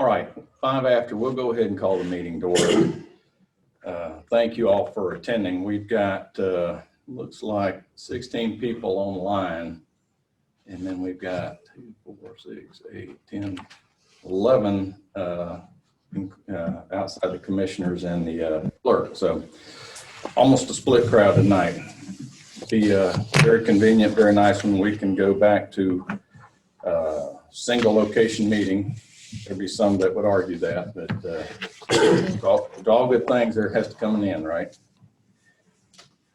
All right, 5 after, we'll go ahead and call the meeting to order. Thank you all for attending. We've got, looks like 16 people online. And then we've got 2, 4, 6, 8, 10, 11 outside the commissioners and the clerk. So almost a split crowd tonight. Be very convenient, very nice when we can go back to single location meeting. There'd be some that would argue that, but all good things there has to come in the end, right?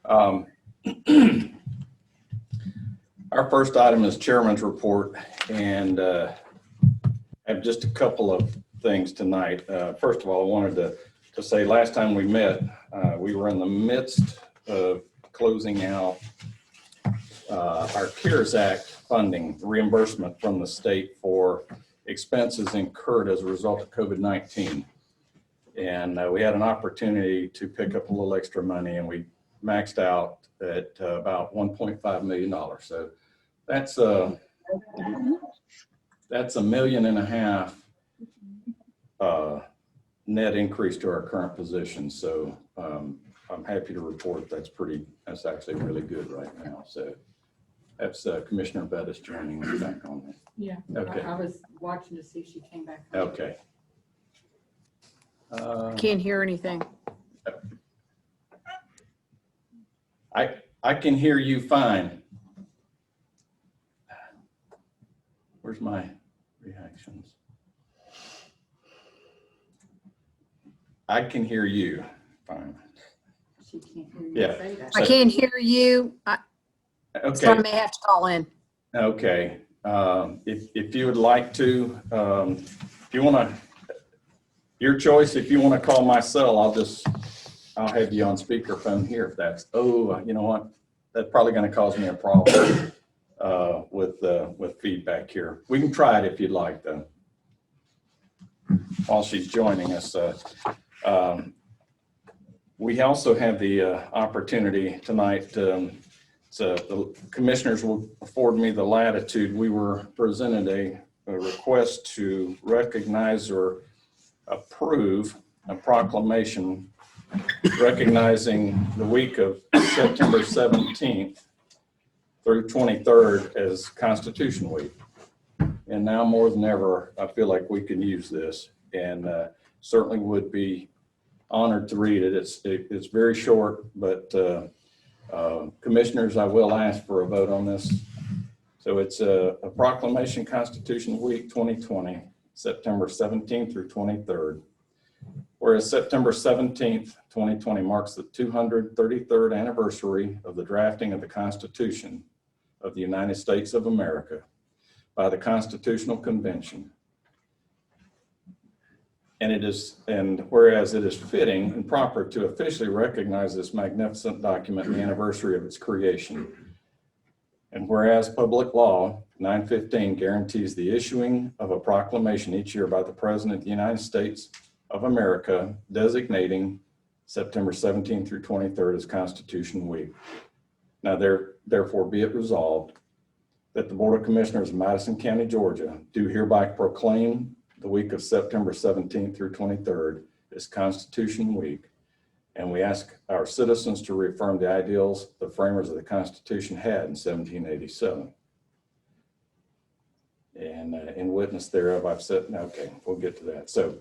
Our first item is chairman's report, and I have just a couple of things tonight. First of all, I wanted to say last time we met, we were in the midst of closing out our CARES Act funding reimbursement from the state for expenses incurred as a result of COVID-19. And we had an opportunity to pick up a little extra money, and we maxed out at about $1.5 million. So that's $1.5 million net increase to our current position. So I'm happy to report that's actually really good right now. So that's Commissioner Bettis joining us back on this. Yeah, okay. I was watching to see if she came back. Okay. Can't hear anything. I can hear you fine. Where's my reactions? I can hear you fine. She can't hear you Yeah. say that. I can't hear you. So I Okay. may have to call in. Okay. If you would like to, if you want to, your choice. If you want to call my cell, I'll have you on speakerphone here. If that's, you know what? That's probably going to cause me a problem with feedback here. We can try it if you'd like, though. While she's joining us, we also have the opportunity tonight. So the commissioners will afford me the latitude. We were presented a request to recognize or approve a proclamation recognizing the week of September 17th through 23rd as Constitution Week. And now more than ever, I feel like we can use this, and certainly would be honored to read it. It's very short, but commissioners, I will ask for a vote on this. So it's a proclamation, Constitution Week 2020, September 17th through 23rd. Whereas September 17th, 2020 marks the 233rd anniversary of the drafting of the Constitution of the United States of America by the Constitutional Convention. And whereas it is fitting and proper to officially recognize this magnificent document and the anniversary of its creation. And whereas Public Law 915 guarantees the issuing of a proclamation each year by the President of the United States of America designating September 17th through 23rd as Constitution Week. Now therefore be it resolved that the Board of Commissioners of Madison County, Georgia do hereby proclaim the week of September 17th through 23rd as Constitution Week. And we ask our citizens to reaffirm the ideals the framers of the Constitution had in 1787. And in witness thereof, I've said, okay, we'll get to that. So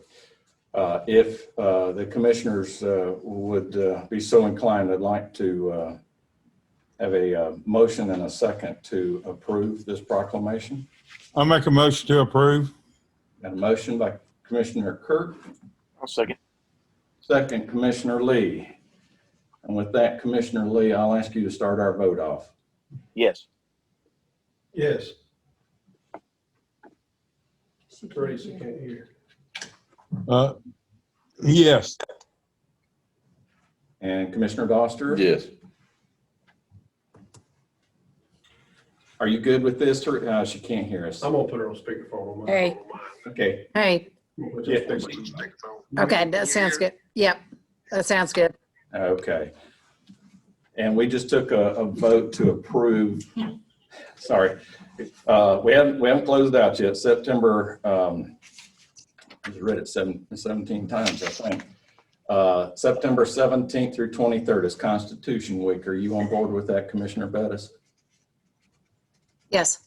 if the commissioners would be so inclined, I'd like to have a motion and a second to approve this proclamation. I'll make a motion to approve. Got a motion by Commissioner Kirk. I'll second. Second, Commissioner Lee. And with that, Commissioner Lee, I'll ask you to start our vote off. Yes. Yes. She can't Teresa hear. can't hear. Yes. And Commissioner Doster? Yes. Are you good with this? She can't hear us. I'm gonna put her on speakerphone on my. Hey. Okay. Hey, Yeah. okay, that sounds good. Yep, that sounds good. Okay. And we just took a vote to approve. Sorry. We haven't closed out yet. September Just read it 17 times, I think. September 17th through 23rd is Constitution Week. Are you on board with that, Commissioner Bettis? Yes.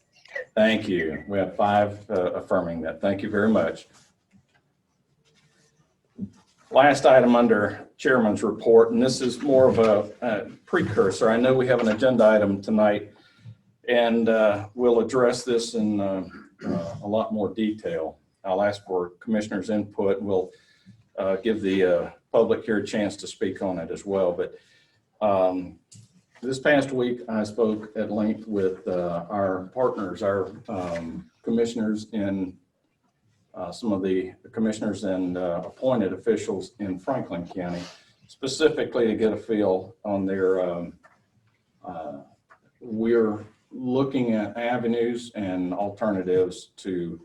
Thank you. We have 5 affirming that. Thank you very much. Last item under Chairman's report, and this is more of a precursor. I know we have an agenda item tonight, and we'll address this in a lot more detail. I'll ask for Commissioners' input. We'll give the public here a chance to speak on it as well. But this past week, I spoke at length with our partners, our commissioners in some of the commissioners and appointed officials in Franklin County, specifically to get a feel on their, we're looking at avenues and alternatives to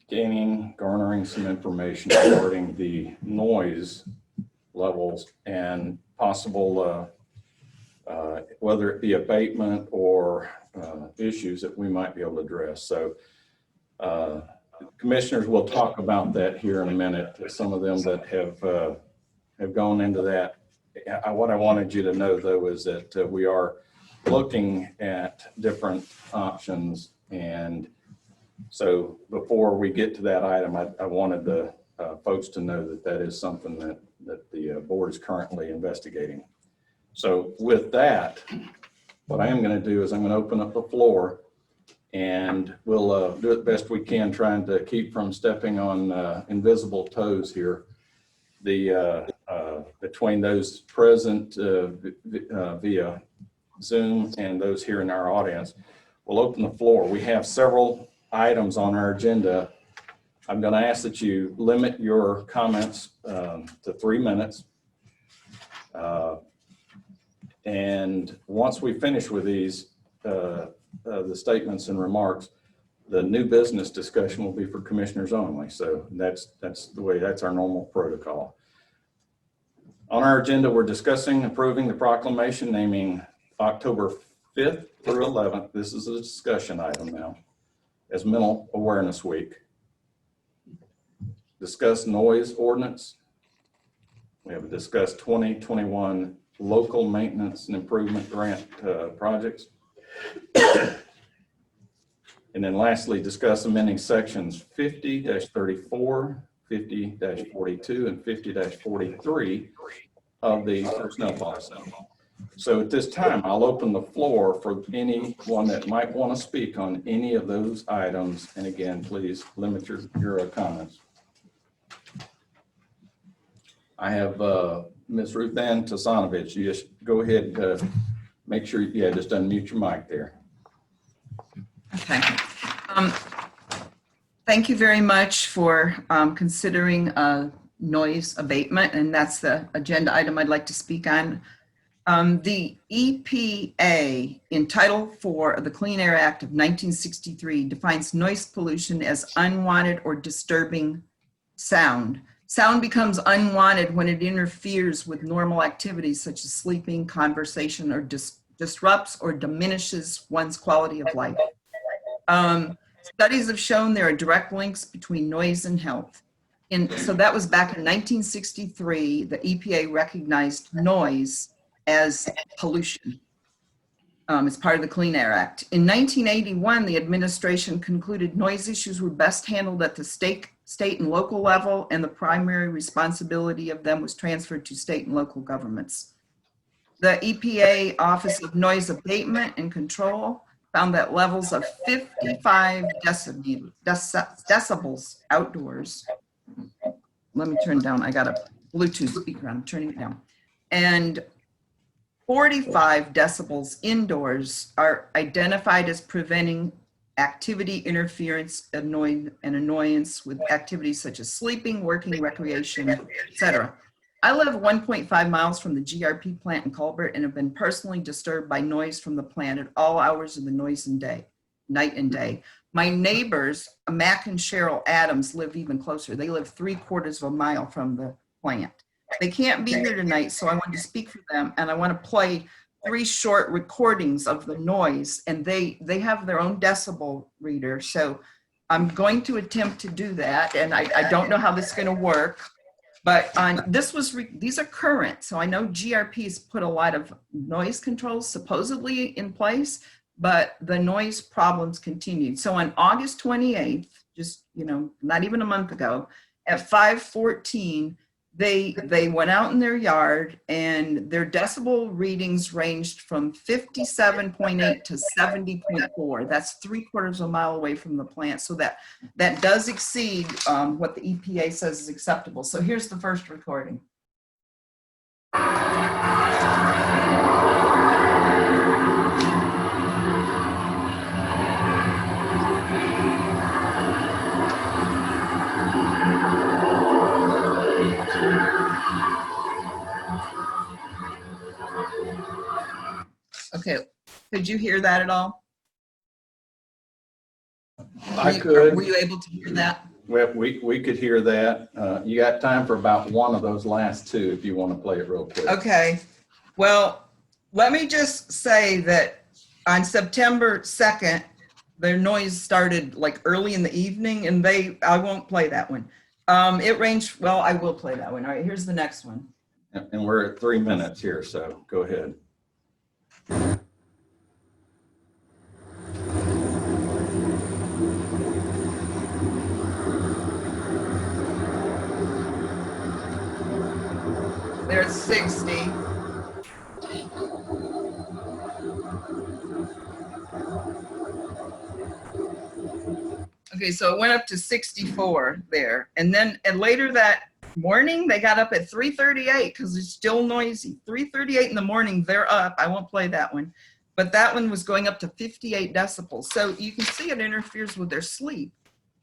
garnering some information regarding the noise levels and possible, whether it be abatement or issues that we might be able to address. So commissioners will talk about that here in a minute. Some of them that have gone into that. What I wanted you to know, though, is that we are looking at different options. And so before we get to that item, I wanted the folks to know that that is something that the board is currently investigating. So with that, what I am going to do is I'm going to open up the floor, and we'll do it best we can, trying to keep from stepping on invisible toes here. Between those present via Zoom and those here in our audience, we'll open the floor. We have several items on our agenda. I'm going to ask that you limit your comments to 3 minutes. And once we finish with these, the statements and remarks, the new business discussion will be for commissioners only. So that's the way, that's our normal protocol. On our agenda, we're discussing approving the proclamation naming October 5th through 11th. This is a discussion item now, as Mental Awareness Week. Discuss noise ordinance. We have discussed 2021 local maintenance and improvement grant projects. And then lastly, discuss amending sections 50-34, 50-42, and 50-43 of the personnel policy. So at this time, I'll open the floor for anyone that might want to speak on any of those items. And again, please limit your comments. I have Ms. Ruth Ann Tasanovich. You just go ahead, make sure, just unmute your mic there. Okay. Thank you very much for considering noise abatement, and that's the agenda item I'd like to speak on. The EPA in Title IV of the Clean Air Act of 1963 defines noise pollution as unwanted or disturbing sound. Sound becomes unwanted when it interferes with normal activities such as sleeping, conversation, or disrupts or diminishes one's quality of life. Studies have shown there are direct links between noise and health. So that was back in 1963, the EPA recognized noise as pollution. It's part of the Clean Air Act. In 1981, the administration concluded noise issues were best handled at the state and local level, and the primary responsibility of them was transferred to state and local governments. The EPA Office of Noise Abatement and Control found that levels of 55 decibels outdoors. Let me turn down, I got a Bluetooth speaker, I'm turning it down. And 45 decibels indoors are identified as preventing activity interference, annoyance with activities such as sleeping, working, recreation, etc. I live 1.5 miles from the GRP plant in Colbert and have been personally disturbed by noise from the plant at all hours of the night and day. My neighbors, Mac and Cheryl Adams, live even closer. They live 3/4 of a mile from the plant. They can't be here tonight, so I wanted to speak for them, and I want to play 3 short recordings of the noise, and they have their own decibel reader. So I'm going to attempt to do that, and I don't know how this is going to work. But these are current, so I know GRP's put a lot of noise controls supposedly in place, but the noise problems continued. So on August 28th, just, not even a month ago, at 5:14, they went out in their yard and their decibel readings ranged from 57.8 to 70.4. That's 3/4 of a mile away from the plant. So that does exceed what the EPA says is acceptable. So here's the first recording. Okay, could you hear that at all? I could. Were you able to hear that? Well, we could hear that. You got time for about one of those last two if you want to play it real quick. Okay. Well, let me just say that on September 2nd, their noise started like early in the evening, and I won't play that one. It ranged, well, I will play that one. All right, here's the next one. And we're at 3 minutes here, so go ahead. There's 60. Okay, so it went up to 64 there. And later that morning, they got up at 3:38 because it's still noisy. 3:38 in the morning, they're up. I won't play that one. But that one was going up to 58 decibels. So you can see it interferes with their sleep.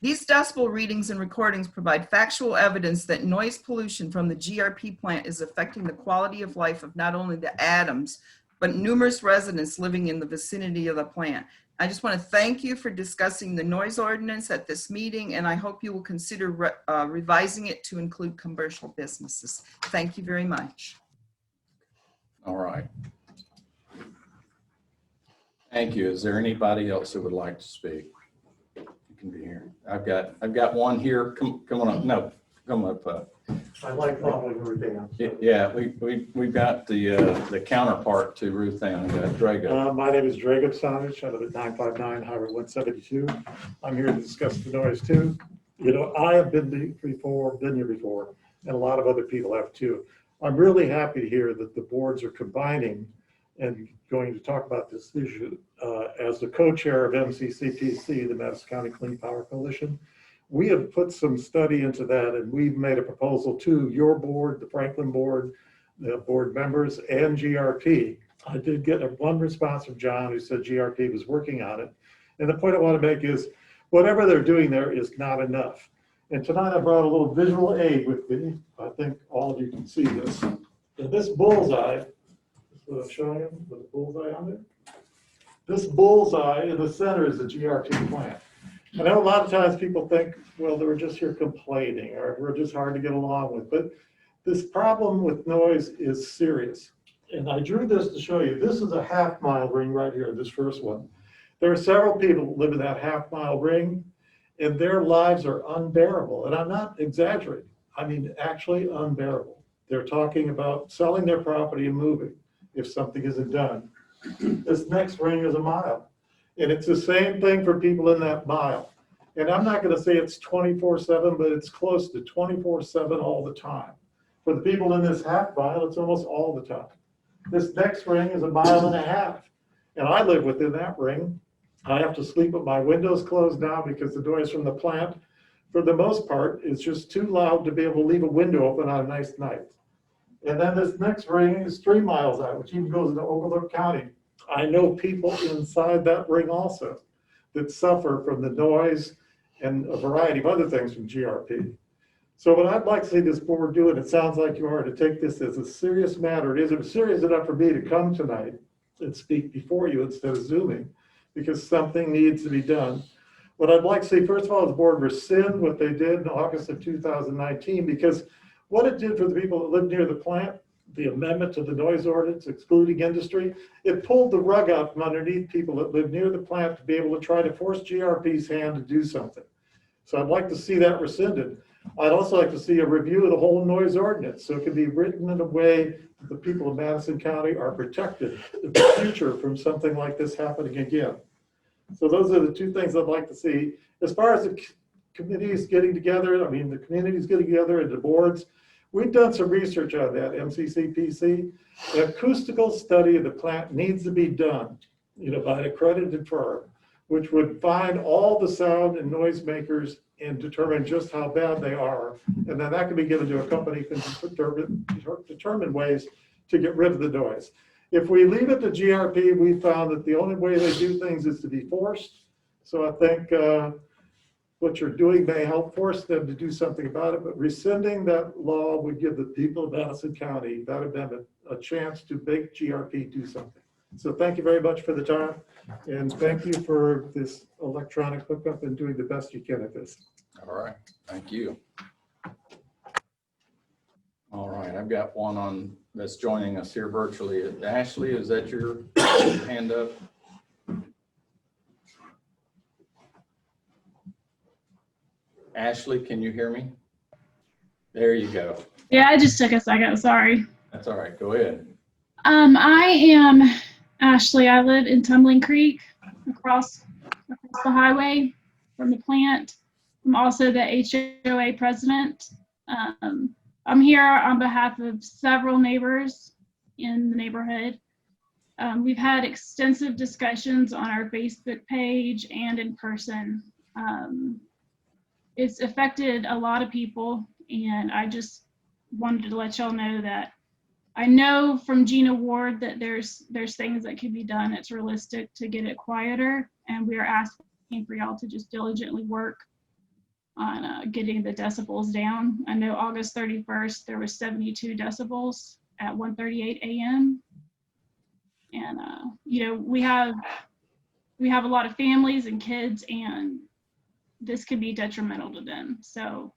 These decibel readings and recordings provide factual evidence that noise pollution from the GRP plant is affecting the quality of life of not only the Adams, but numerous residents living in the vicinity of the plant. I just want to thank you for discussing the noise ordinance at this meeting, and I hope you will consider revising it to include commercial businesses. Thank you very much. All right. Thank you. Is there anybody else who would like to speak? You can be here. I've got one here. Come on up. No, come up. I like following Ruth Ann. Yeah, we've got the counterpart to Ruth Ann. We got Drago. My name is Drago Sanich. I live at 959 Highway 172. I'm here to discuss the noise too. I have been here before, and a lot of other people have too. I'm really happy to hear that the boards are combining and going to talk about this issue. As the co-chair of MCCPC, the Madison County Clean Power Coalition, we have put some study into that, and we've made a proposal to your board, the Franklin board, the board members, and GRP. I did get one response from John who said GRP was working on it. And the point I want to make is whatever they're doing there is not enough. And tonight I brought a little visual aid with me. I think all of you can see this. And this bullseye, that's what I'm showing you with the bullseye on there. This bullseye in the center is the GRP plant. I know a lot of times people think, well, they were just here complaining or we're just hard to get along with, but this problem with noise is serious. And I drew this to show you. This is a half-mile ring right here, this first one. There are several people who live in that half-mile ring, and their lives are unbearable. And I'm not exaggerating. I mean, actually unbearable. They're talking about selling their property and moving if something isn't done. This next ring is a mile. And it's the same thing for people in that mile. And I'm not going to say it's 24/7, but it's close to 24/7 all the time. For the people in this half mile, it's almost all the time. This next ring is 1.5 miles. And I live within that ring. I have to sleep with my windows closed now because the noise from the plant, for the most part, is just too loud to be able to leave a window open on a nice night. And then this next ring is 3 miles out, which even goes into Oglethorpe County. I know people inside that ring also that suffer from the noise and a variety of other things from GRP. So what I'd like to see this board do, and it sounds like you are, to take this as a serious matter. It is serious enough for me to come tonight and speak before you instead of Zooming, because something needs to be done. What I'd like to see, first of all, is the board rescind what they did in August of 2019, because what it did for the people that live near the plant, the amendment to the noise ordinance excluding industry, it pulled the rug out from underneath people that live near the plant to be able to try to force GRP's hand to do something. So I'd like to see that rescinded. I'd also like to see a review of the whole noise ordinance, so it can be written in a way that the people of Madison County are protected in the future from something like this happening again. So those are the two things I'd like to see. As far as the committees getting together, I mean, the communities getting together and the boards, we've done some research on that, MCCPC. The acoustical study of the plant needs to be done, by an accredited firm, which would find all the sound and noise makers and determine just how bad they are. And then that can be given to a company who can determine ways to get rid of the noise. If we leave it to GRP, we found that the only way they do things is to be forced. So I think what you're doing may help force them to do something about it, but rescinding that law would give the people of Madison County, that amendment, a chance to make GRP do something. So thank you very much for the time, and thank you for this electronic hookup and doing the best you can at this. All right, thank you. All right, I've got one that's joining us here virtually. Ashley, is that your hand up? Ashley, can you hear me? There you go. Yeah, it just took a second. Sorry. That's all right. Go ahead. I am Ashley. I live in Tumbling Creek, across the highway from the plant. I'm also the HOA president. I'm here on behalf of several neighbors in the neighborhood. We've had extensive discussions on our Facebook page and in person. It's affected a lot of people, and I just wanted to let y'all know that I know from Gina Ward that there's things that can be done. It's realistic to get it quieter, and we are asking for y'all to just diligently work on getting the decibels down. I know August 31st there was 72 decibels at 1:38 a.m. and we have a lot of families and kids, and this could be detrimental to them. So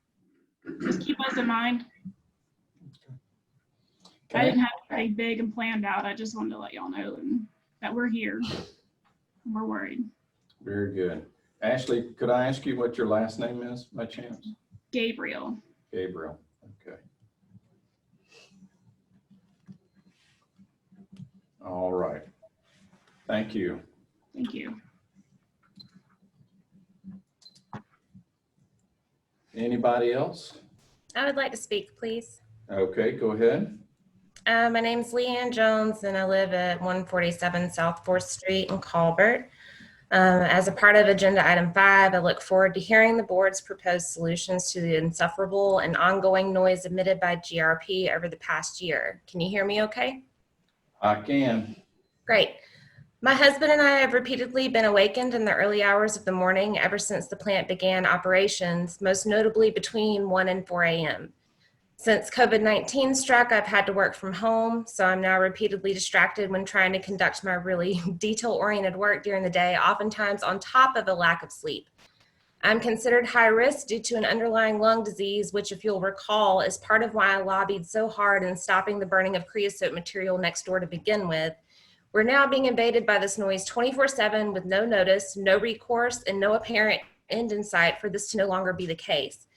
just keep us in mind. I didn't have anything big and planned out. I just wanted to let y'all know that we're here and we're worried. Very good. Ashley, could I ask you what your last name is by chance? Gabriel. Gabriel. Okay. All right. Thank you. Thank you. Anybody else? I would like to speak, please. Okay, go ahead. My name's Leanne Jones, and I live at 147 South 4th Street in Colbert. As a part of Agenda Item 5, I look forward to hearing the board's proposed solutions to the insufferable and ongoing noise emitted by GRP over the past year. Can you hear me okay? I can. Great. My husband and I have repeatedly been awakened in the early hours of the morning ever since the plant began operations, most notably between 1 and 4 a.m. Since COVID-19 struck, I've had to work from home, so I'm now repeatedly distracted when trying to conduct my really detail-oriented work during the day, oftentimes on top of a lack of sleep. I'm considered high risk due to an underlying lung disease, which, if you'll recall, is part of why I lobbied so hard in stopping the burning of creosote material next door to begin with. We're now being invaded by this noise 24/7 with no notice, no recourse, and no apparent end in sight for this to no longer be the case.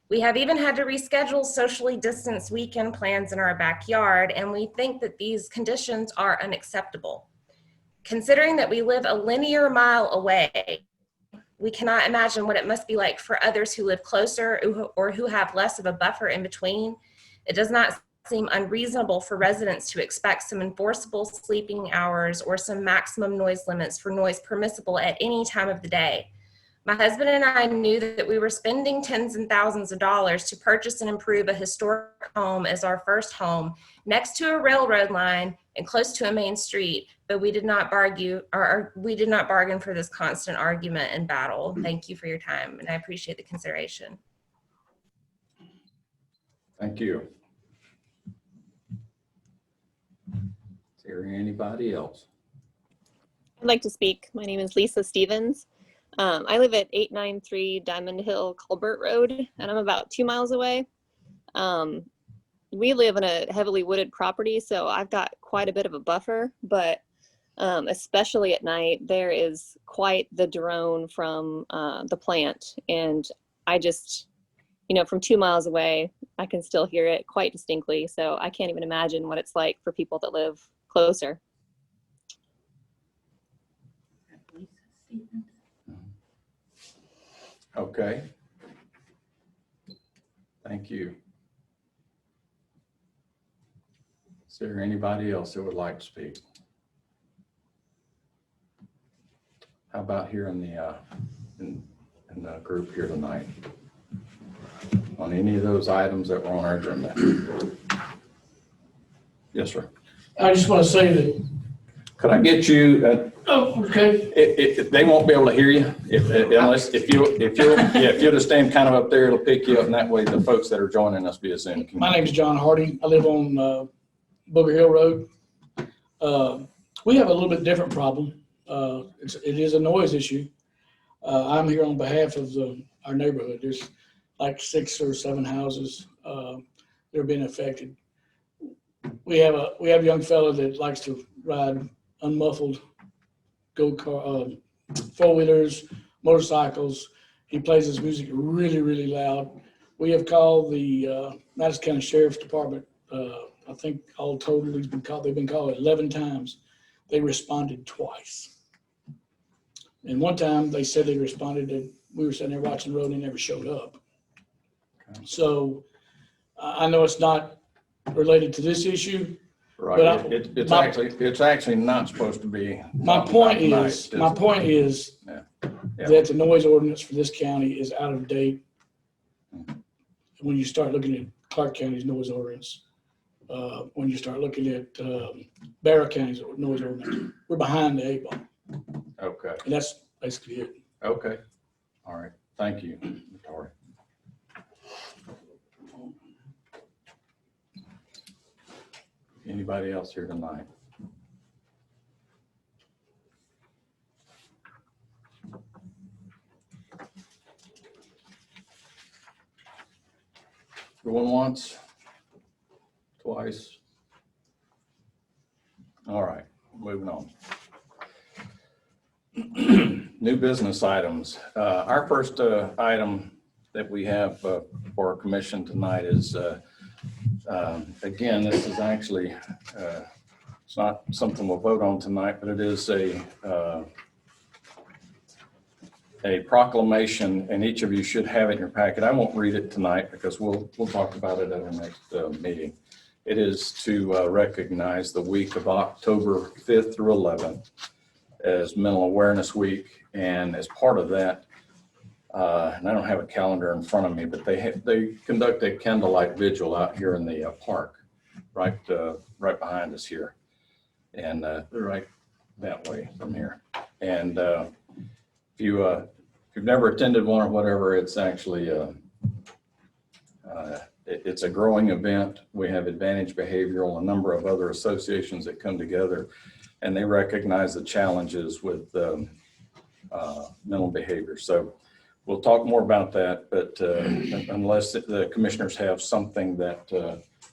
We have even had to reschedule socially distanced weekend plans in our backyard, and we think that these conditions are unacceptable. Considering that we live a linear mile away, we cannot imagine what it must be like for others who live closer or who have less of a buffer in between. It does not seem unreasonable for residents to expect some enforceable sleeping hours or some maximum noise limits for noise permissible at any time of the day. My husband and I knew that we were spending tens and thousands of dollars to purchase and improve a historic home as our first home next to a railroad line and close to a main street, but we did not bargain for this constant argument and battle. Thank you for your time, and I appreciate the consideration. Thank you. Is there anybody else? I'd like to speak. My name is Lisa Stevens. I live at 893 Diamond Hill Colbert Road, and I'm about 2 miles away. We live in a heavily wooded property, so I've got quite a bit of a buffer, but especially at night, there is quite the drone from the plant. And I just, from 2 miles away, I can still hear it quite distinctly. So I can't even imagine what it's like for people that live closer. Lisa Stevens. Okay. Thank you. Is there anybody else that would like to speak? How about here in the group here tonight? On any of those items that were on our agenda? Yes, sir. I just want to say that, Could I get you, oh, okay, they won't be able to hear you if you'll just stand kind of up there, it'll pick you up, and that way the folks that are joining us via Zoom can. my name is John Hardy. I live on Booger Hill Road. We have a little bit different problem. It is a noise issue. I'm here on behalf of our neighborhood. There's like 6 or 7 houses that are being affected. We have a young fella that likes to ride unmuffled four-wheelers, motorcycles. He plays his music really, really loud. We have called the Madison County Sheriff's Department. I think all total, they've been called 11 times. They responded twice. And one time they said they responded and we were sitting there watching the road and they never showed up. So I know it's not related to this issue. Right, But it's actually not supposed to be. My point tonight, is that the noise ordinance for this county is out of date. When you start looking at Clark County's noise ordinance, when you start looking at Barrow County's noise ordinance, we're behind the 8 ball. Okay, And that's basically it. okay. All right, thank you, Tori. Anybody else here tonight? Going once, twice. All right, moving on. New business items. Our first item that we have for our commission tonight is, again, this is actually, it's not something we'll vote on tonight, but it is a proclamation, and each of you should have it in your packet. I won't read it tonight because we'll talk about it at our next meeting. It is to recognize the week of October 5th through 11th as Mental Awareness Week, and as part of that, and I don't have a calendar in front of me, but they conduct a candlelight vigil out here in the park, right behind us here, and they're right that way from here. And if you've never attended one or whatever, it's actually it's a growing event. We have Advantage Behavioral, a number of other associations that come together, and they recognize the challenges with mental behavior. So we'll talk more about that, but unless the commissioners have something that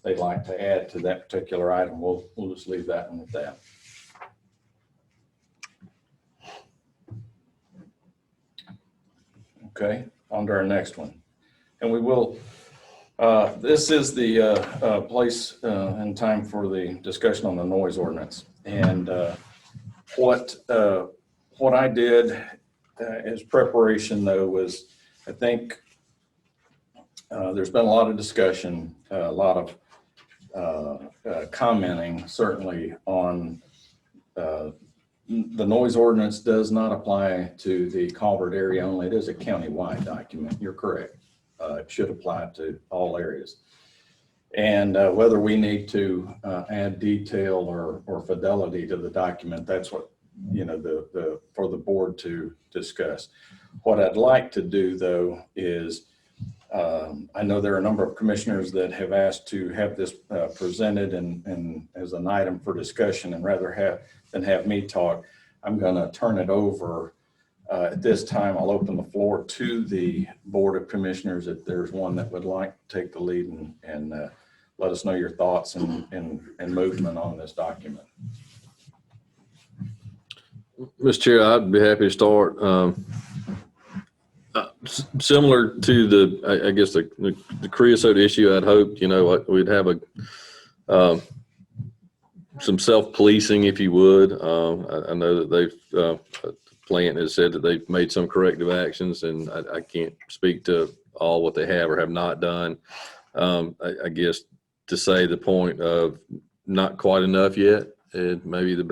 they'd like to add to that particular item, we'll just leave that one at that. Okay, on to our next one. And we will, this is the place and time for the discussion on the noise ordinance. And what I did as preparation, though, was I think there's been a lot of discussion, a lot of commenting, certainly, on the noise ordinance does not apply to the Colbert area only. It is a county-wide document. You're correct. It should apply to all areas. And whether we need to add detail or fidelity to the document, that's what, for the board to discuss. What I'd like to do, though, is I know there are a number of commissioners that have asked to have this presented and as an item for discussion, and rather than have me talk, I'm going to turn it over. At this time, I'll open the floor to the Board of Commissioners if there's one that would like to take the lead and let us know your thoughts and movement on this document. Mr. Chair, I'd be happy to start. Similar to I guess the creosote issue, I'd hoped, we'd have some self-policing, if you would. I know that the plant has said that they've made some corrective actions, and I can't speak to all what they have or have not done. I guess to say the point of not quite enough yet, it may be the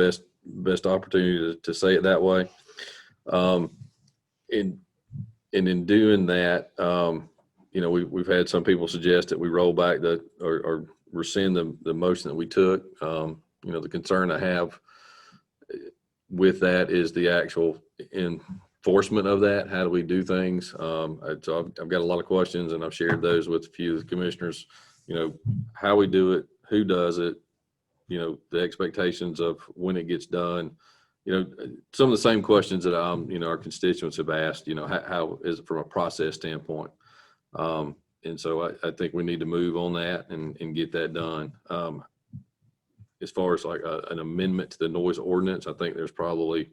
best opportunity to say it that way. In doing that, we've had some people suggest that we roll back or rescind the motion that we took. The concern I have with that is the actual enforcement of that. How do we do things? So I've got a lot of questions, and I've shared those with a few of the commissioners. How we do it, who does it, the expectations of when it gets done. Some of the same questions that our constituents have asked. How is it from a process standpoint? And so I think we need to move on that and get that done. As far as like an amendment to the noise ordinance, I think there's probably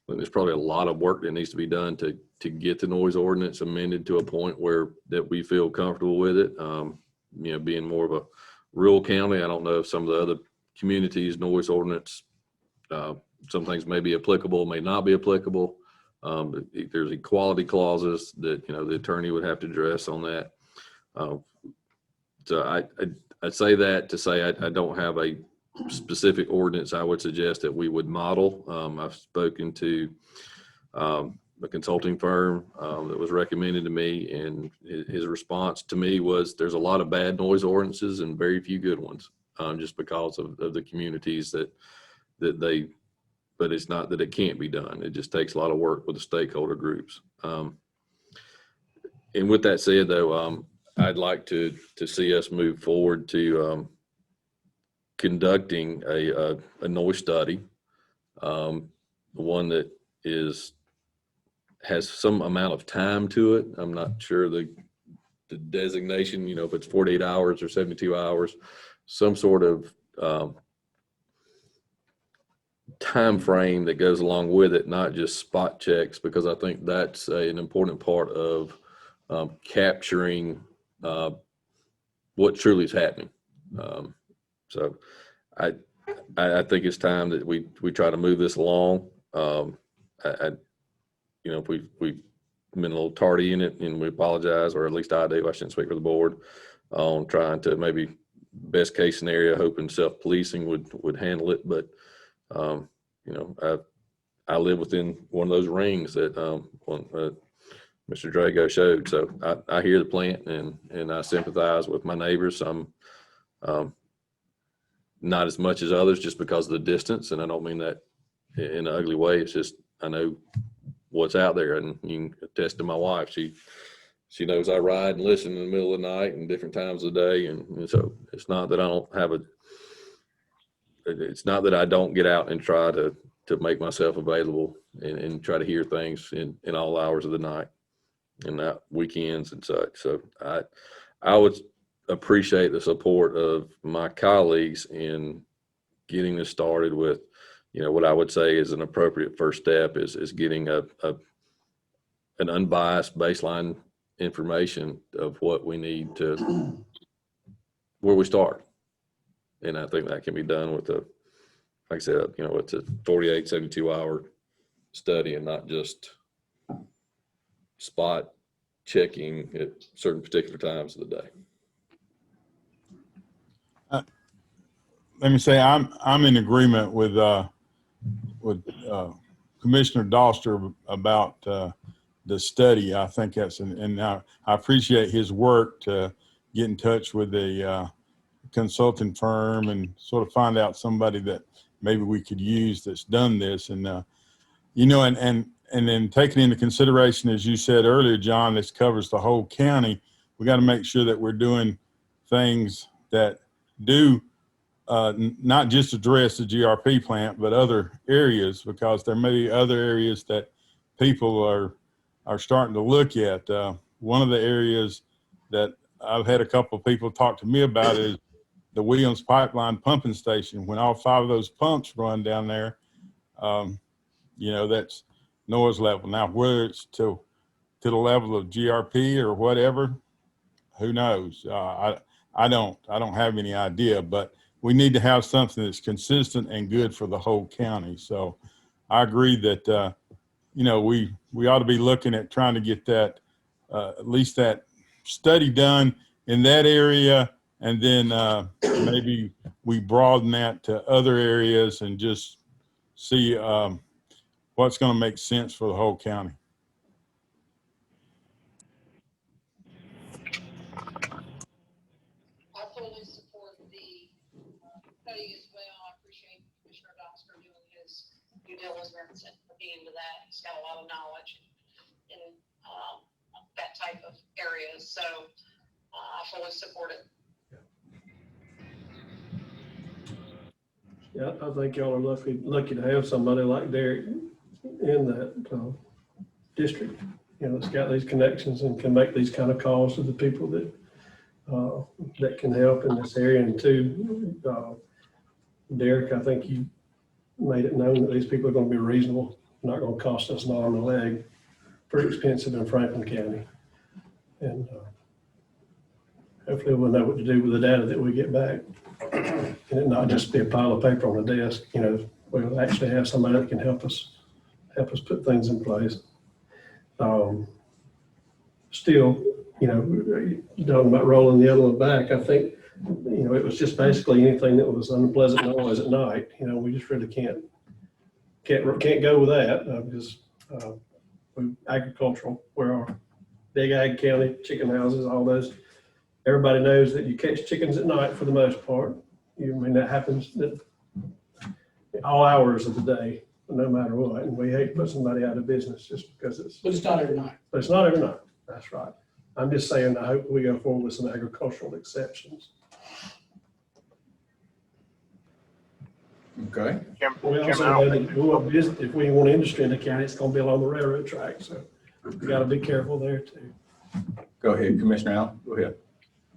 a lot of work that needs to be done to get the noise ordinance amended to a point that we feel comfortable with it. Being more of a rural county, I don't know if some of the other communities' noise ordinance, some things may be applicable, may not be applicable. But there's equality clauses that the attorney would have to address on that. So I'd say that to say I don't have a specific ordinance I would suggest that we would model. I've spoken to a consulting firm that was recommended to me, and his response to me was there's a lot of bad noise ordinances and very few good ones, just because of the communities that they. But it's not that it can't be done. It just takes a lot of work with the stakeholder groups. And with that said, though, I'd like to see us move forward to conducting a noise study, one that has some amount of time to it. I'm not sure the designation, if it's 48 hours or 72 hours, some sort of time frame that goes along with it, not just spot checks, because I think that's an important part of capturing what truly is happening. So I think it's time that we try to move this along. If we've been a little tardy in it, and we apologize, or at least I do. I shouldn't speak for the board on trying to maybe best case scenario, hoping self-policing would handle it, but I live within one of those rings that Mr. Drago showed. So I hear the plant and I sympathize with my neighbors. I'm not as much as others just because of the distance, and I don't mean that in an ugly way. It's just I know what's out there, and you can attest to my wife. She knows I ride and listen in the middle of the night and different times of the day, and so it's not that I don't have it's not that I don't get out and try to make myself available and try to hear things in all hours of the night and not weekends and such. So I would appreciate the support of my colleagues in getting this started with, what I would say is an appropriate first step is getting an unbiased baseline information of what we need to where we start. And I think that can be done with like I said, it's a 48, 72 hour study and not just spot checking at certain particular times of the day. Let me say I'm in agreement with Commissioner Doster about the study. I think that's and I appreciate his work to get in touch with the consulting firm and sort of find out somebody that maybe we could use that's done this. And and then taking into consideration, as you said earlier, John, this covers the whole county. We got to make sure that we're doing things that do not just address the GRP plant, but other areas, because there may be other areas that people are starting to look at. One of the areas that I've had a couple of people talk to me about is the Williams Pipeline pumping station. When all 5 of those pumps run down there, that's noise level. Now, whether it's to to the level of GRP or whatever, who knows? I don't have any idea, but we need to have something that's consistent and good for the whole county. So I agree that, you know, we ought to be looking at trying to get that, at least that study done in that area. And then maybe we broaden that to other areas and just see what's going to make sense for the whole county. I fully support the study as well. I appreciate Commissioner Doster doing his due diligence and looking into that. He's got a lot of knowledge in that type of area, so I fully support it. Yeah, I think y'all are lucky to have somebody like Derek in that district, you know, that's got these connections and can make these kind of calls to the people that can help in this area. And too, Derek, I think you made it known that these people are going to be reasonable, not going to cost us an arm and a leg. Pretty expensive in Franklin County. And hopefully we'll know what to do with the data that we get back. And it not just be a pile of paper on the desk, you know, we'll actually have somebody that can help us put things in place. Still, you know, talking about rolling the other one back, I think, you know, it was just basically anything that was unpleasant noise at night. You know, we just really can't go with that because we're agricultural. We're our big ag county, chicken houses, all those. Everybody knows that you catch chickens at night for the most part. I mean, that happens at all hours of the day, no matter what. And we hate to put somebody out of business just because But it's not every night. but it's not every night. That's right. I'm just saying, I hope we go forward with some agricultural exceptions. Okay. We also know that if we want industry in the county, it's going to be along the railroad track. So we got to be careful there too. Go ahead, Commissioner Allen. Go ahead.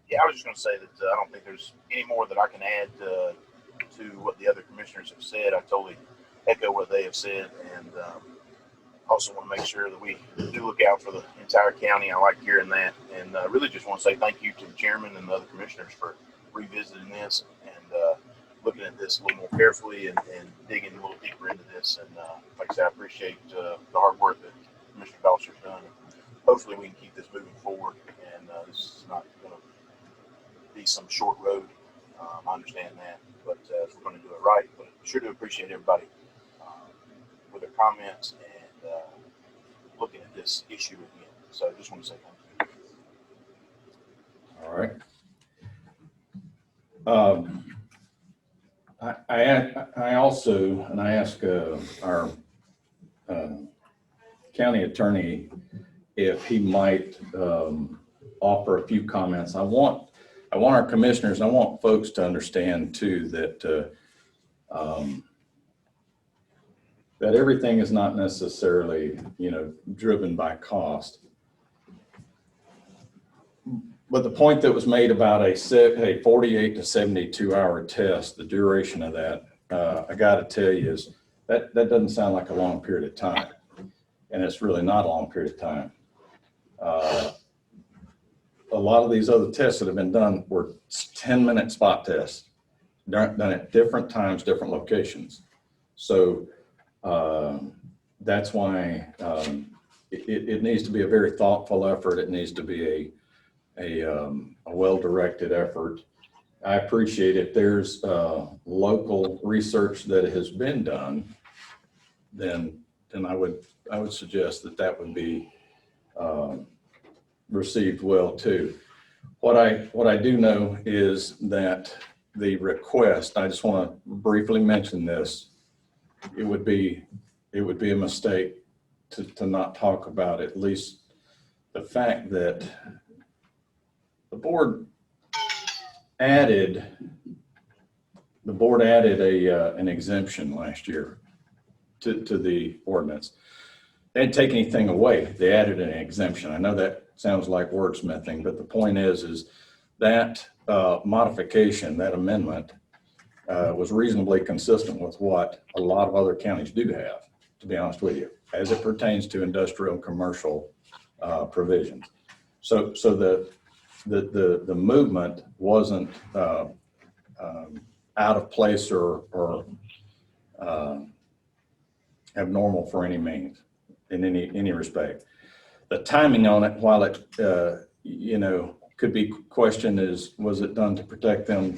Yeah, I was just going to say that I don't think there's any more that I can add to what the other commissioners have said. I totally echo what they have said, and also want to make sure that we do look out for the entire county. I like hearing that, and really just want to say thank you to the chairman and the other commissioners for revisiting this and looking at this a little more carefully and digging a little deeper into this. And like I said, I appreciate the hard work that Commissioner Doster's done. Hopefully we can keep this moving forward, and this is not going to be some short road. I understand that, but if we're going to do it right, but sure do appreciate everybody with their comments and looking at this issue again. So I just want to say thank you. All right. I also, and I asked our county attorney if he might offer a few comments. I want our commissioners, I want folks to understand too that that everything is not necessarily, you know, driven by cost. But the point that was made about a 48 to 72 hour test, the duration of that, I got to tell you is that doesn't sound like a long period of time. And it's really not a long period of time. A lot of these other tests that have been done were 10-minute spot tests, done at different times, different locations. So that's why it needs to be a very thoughtful effort. It needs to be a well-directed effort. I appreciate if there's local research that has been done, then I would suggest that would be received well too. What I do know is that the request, I just want to briefly mention this, it would be a mistake to not talk about at least the fact that the board added an exemption last year to the ordinance. They didn't take anything away. They added an exemption. I know that sounds like wordsmithing, but the point is that modification, that amendment was reasonably consistent with what a lot of other counties do have, to be honest with you, as it pertains to industrial, commercial, provisions. So the movement wasn't out of place or abnormal for any means in any respect. The timing on it, while it could be questioned, was it done to protect them?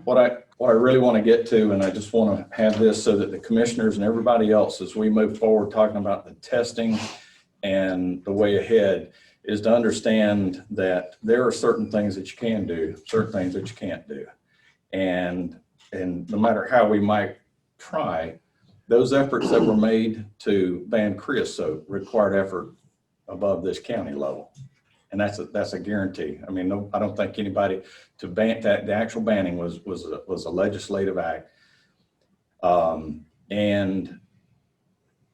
What I really want to get to, and I just want to have this so that the commissioners and everybody else, as we move forward talking about the testing and the way ahead, is to understand that there are certain things that you can do, certain things that you can't do. And no matter how we might try, those efforts that were made to ban creosote required effort above this county level. And that's a guarantee. I mean, no, I don't think anybody to ban that. The actual banning was a legislative act. And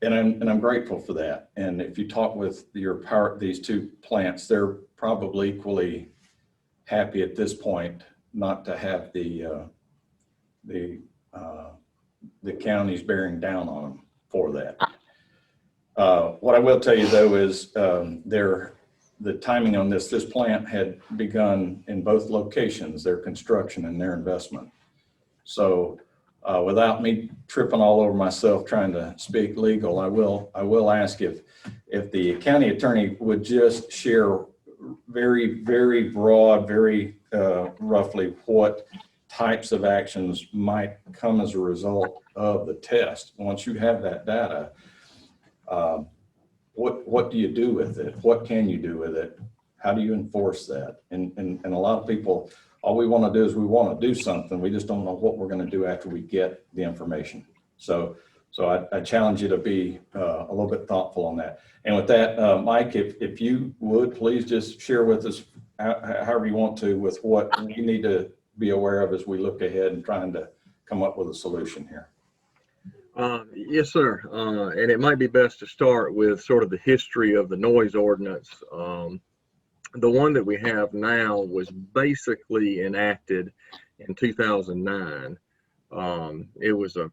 I'm grateful for that. And if you talk with these two plants, they're probably equally happy at this point not to have the counties bearing down on them for that. What I will tell you though is the timing on this plant had begun in both locations, their construction and their investment. So without me tripping all over myself trying to speak legal, I will ask if the county attorney would just share very, very broad, very roughly what types of actions might come as a result of the test. Once you have that data, what do you do with it? What can you do with it? How do you enforce that? And a lot of people, all we want to do is we want to do something. We just don't know what we're going to do after we get the information. So I challenge you to be a little bit thoughtful on that. And with that, Mike, if you would please just share with us however you want to with what we need to be aware of as we look ahead and trying to come up with a solution here. Yes, sir. And it might be best to start with sort of the history of the noise ordinance. The one that we have now was basically enacted in 2009. It was a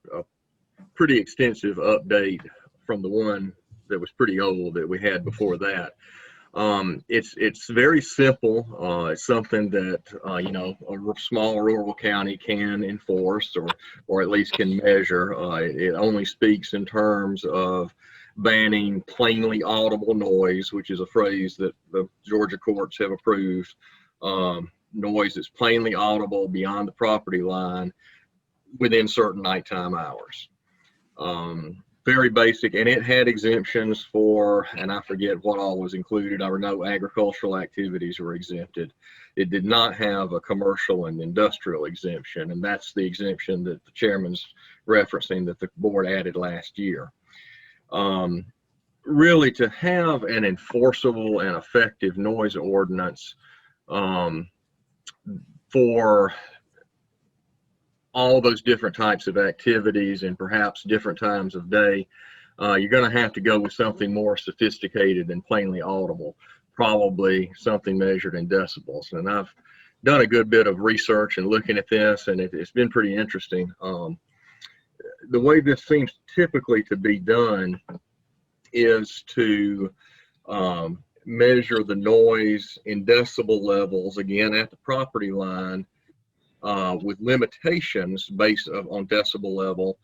pretty extensive update from the one that was pretty old that we had before that. It's very simple. It's something that a small rural county can enforce or at least can measure. It only speaks in terms of banning plainly audible noise, which is a phrase that the Georgia courts have approved. Noise that's plainly audible beyond the property line within certain nighttime hours. Very basic, and it had exemptions for, and I forget what all was included. I know agricultural activities were exempted. It did not have a commercial and industrial exemption, and that's the exemption that the chairman's referencing that the board added last year. Really, to have an enforceable and effective noise ordinance for all those different types of activities and perhaps different times of day, you're going to have to go with something more sophisticated than plainly audible, probably something measured in decibels. And I've done a good bit of research and looking at this, and it's been pretty interesting. The way this seems typically to be done is to measure the noise in decibel levels, again, at the property line, with limitations based on decibel level,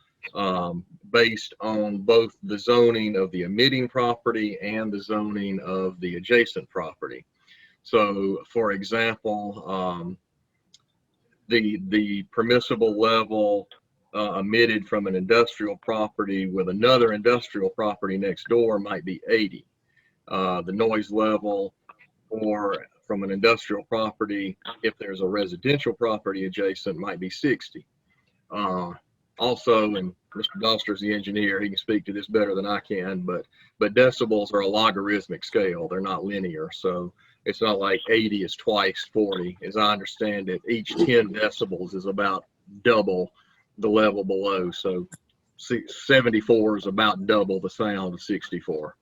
based on both the zoning of the emitting property and the zoning of the adjacent property. So, for example, the permissible level emitted from an industrial property with another industrial property next door might be 80. The noise level from an industrial property, if there's a residential property adjacent, might be 60. Also, and Mr. Doster's the engineer, he can speak to this better than I can, but decibels are a logarithmic scale. They're not linear. So it's not like 80 is twice 40. As I understand it, each 10 decibels is about double the level below. So 74 is about double the sound of 64.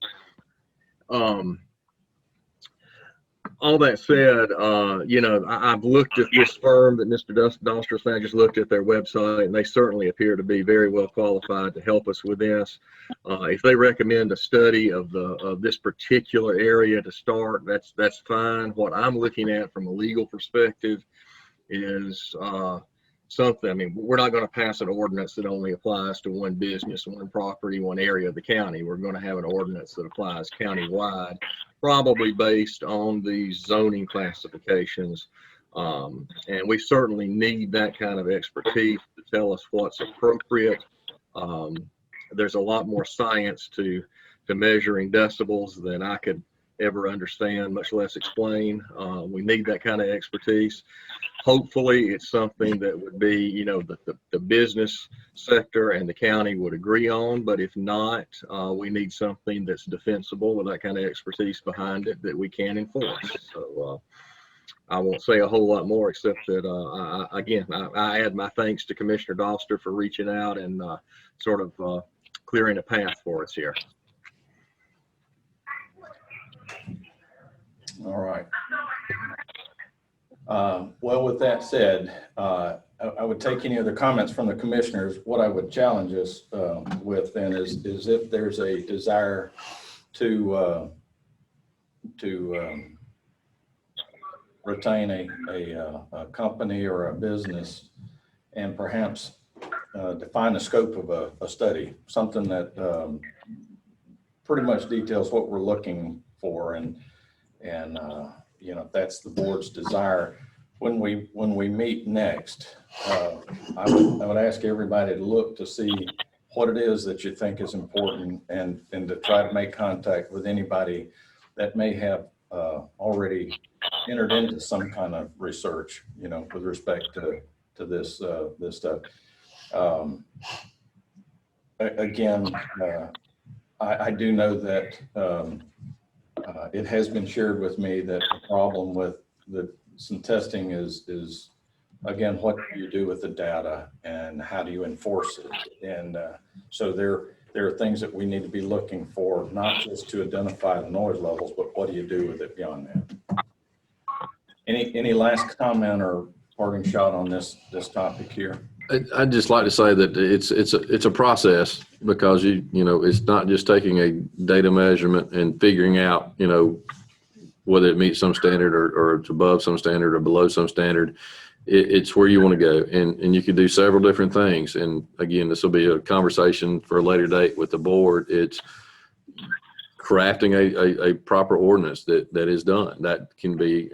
all that said, you know, I've looked at this firm that Mr. Doster said. I just looked at their website, and they certainly appear to be very well qualified to help us with this. If they recommend a study of this particular area to start, that's fine. What I'm looking at from a legal perspective is something. I mean, we're not going to pass an ordinance that only applies to one business, one property, one area of the county. We're going to have an ordinance that applies countywide, probably based on these zoning classifications. And we certainly need that kind of expertise to tell us what's appropriate. There's a lot more science to measuring decibels than I could ever understand, much less explain. We need that kind of expertise. Hopefully it's something that would be, you know, the business sector and the county would agree on, but if not, we need something that's defensible with that kind of expertise behind it that we can enforce. So I won't say a whole lot more except that, I add my thanks to Commissioner Doster for reaching out and sort of clearing a path for us here. All right. Well, with that said, I would take any other comments from the commissioners. What I would challenge us with then is if there's a desire to retain a company or a business and perhaps define the scope of a study, something that pretty much details what we're looking for, and you know, if that's the board's desire. When we meet next, I would ask everybody to look to see what it is that you think is important, and to try to make contact with anybody that may have already entered into some kind of research, you know, with respect to this stuff. Again, I do know that it has been shared with me that the problem with some testing is again, what do you do with the data and how do you enforce it? And so there are things that we need to be looking for, not just to identify the noise levels, but what do you do with it beyond that? Any last comment or parting shot on this topic here? I'd just like to say that it's a process, because you know, it's not just taking a data measurement and figuring out, you know, whether it meets some standard or it's above some standard or below some standard. It's where you want to go, and you can do several different things. And again, this will be a conversation for a later date with the board. It's crafting a proper ordinance that is done. That can be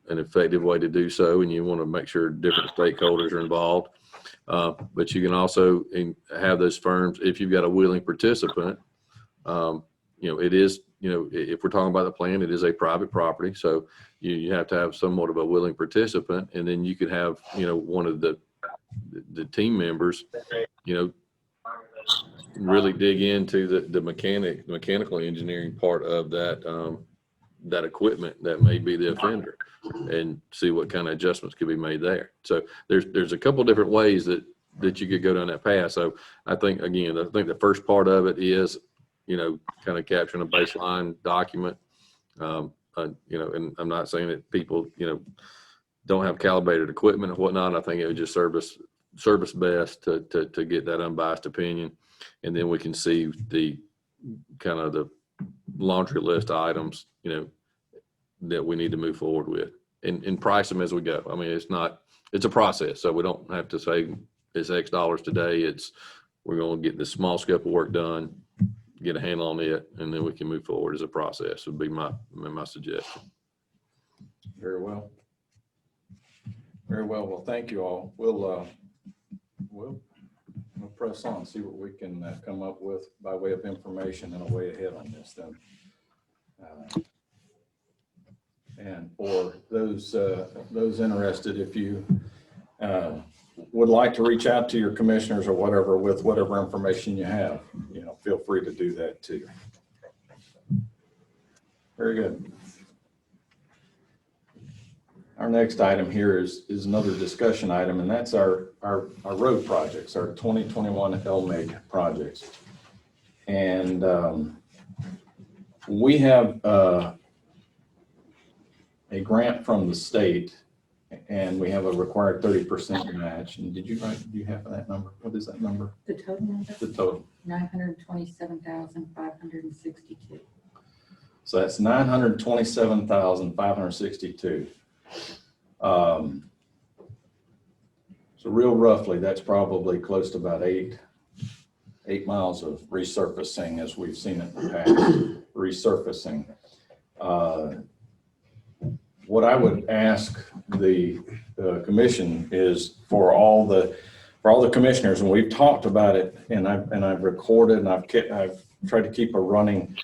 an effective way to do so, and you want to make sure different stakeholders are involved. But you can also have those firms, if you've got a willing participant. You know, it is, you know, if we're talking about the plan, it is a private property. So you have to have somewhat of a willing participant, and then you could have, you know, one of the team members, you know, really dig into the mechanical engineering part of that equipment that may be the offender, and see what kind of adjustments could be made there. So there's a couple different ways that you could go down that path. So I think the first part of it is, you know, kind of capturing a baseline document. You know, and I'm not saying that people, you know, don't have calibrated equipment and whatnot. I think it would just serve us best to get that unbiased opinion, and then we can see the kind of the laundry list items, you know, that we need to move forward with, and price them as we go. I mean, it's a process, so we don't have to say it's X dollars today. We're going to get this small scope of work done, get a handle on it, and then we can move forward as a process, would be my suggestion. Very well. Very well. Well, thank you all. We'll press on, see what we can come up with by way of information and a way ahead on this then. And for those interested, if you would like to reach out to your commissioners or whatever with whatever information you have, you know, feel free to do that too. Very good. Our next item here is another discussion item, and that's our road projects, our 2021 LMIG projects. And we have a grant from the state, and we have a required 30% match. And do you have that number? What is that number? The total number, The total. 927,562. So that's 927,562. So real roughly, that's probably close to about eight miles of resurfacing, as we've seen it in the past. Resurfacing. What I would ask the commission is for all the commissioners, and we've talked about it, and I've recorded, and I've tried to keep a running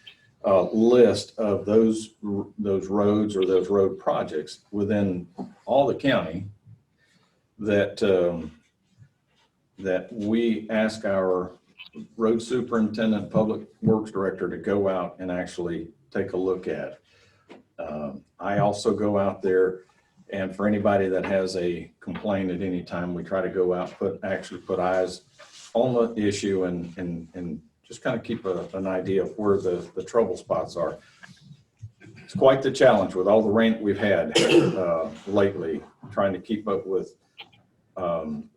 list of those roads or those road projects within all the county that we ask our road superintendent, public works director to go out and actually take a look at. I also go out there, and for anybody that has a complaint at any time, we try to go out, actually put eyes on the issue and just kind of keep an idea of where the trouble spots are. It's quite the challenge with all the rain that we've had lately, trying to keep up with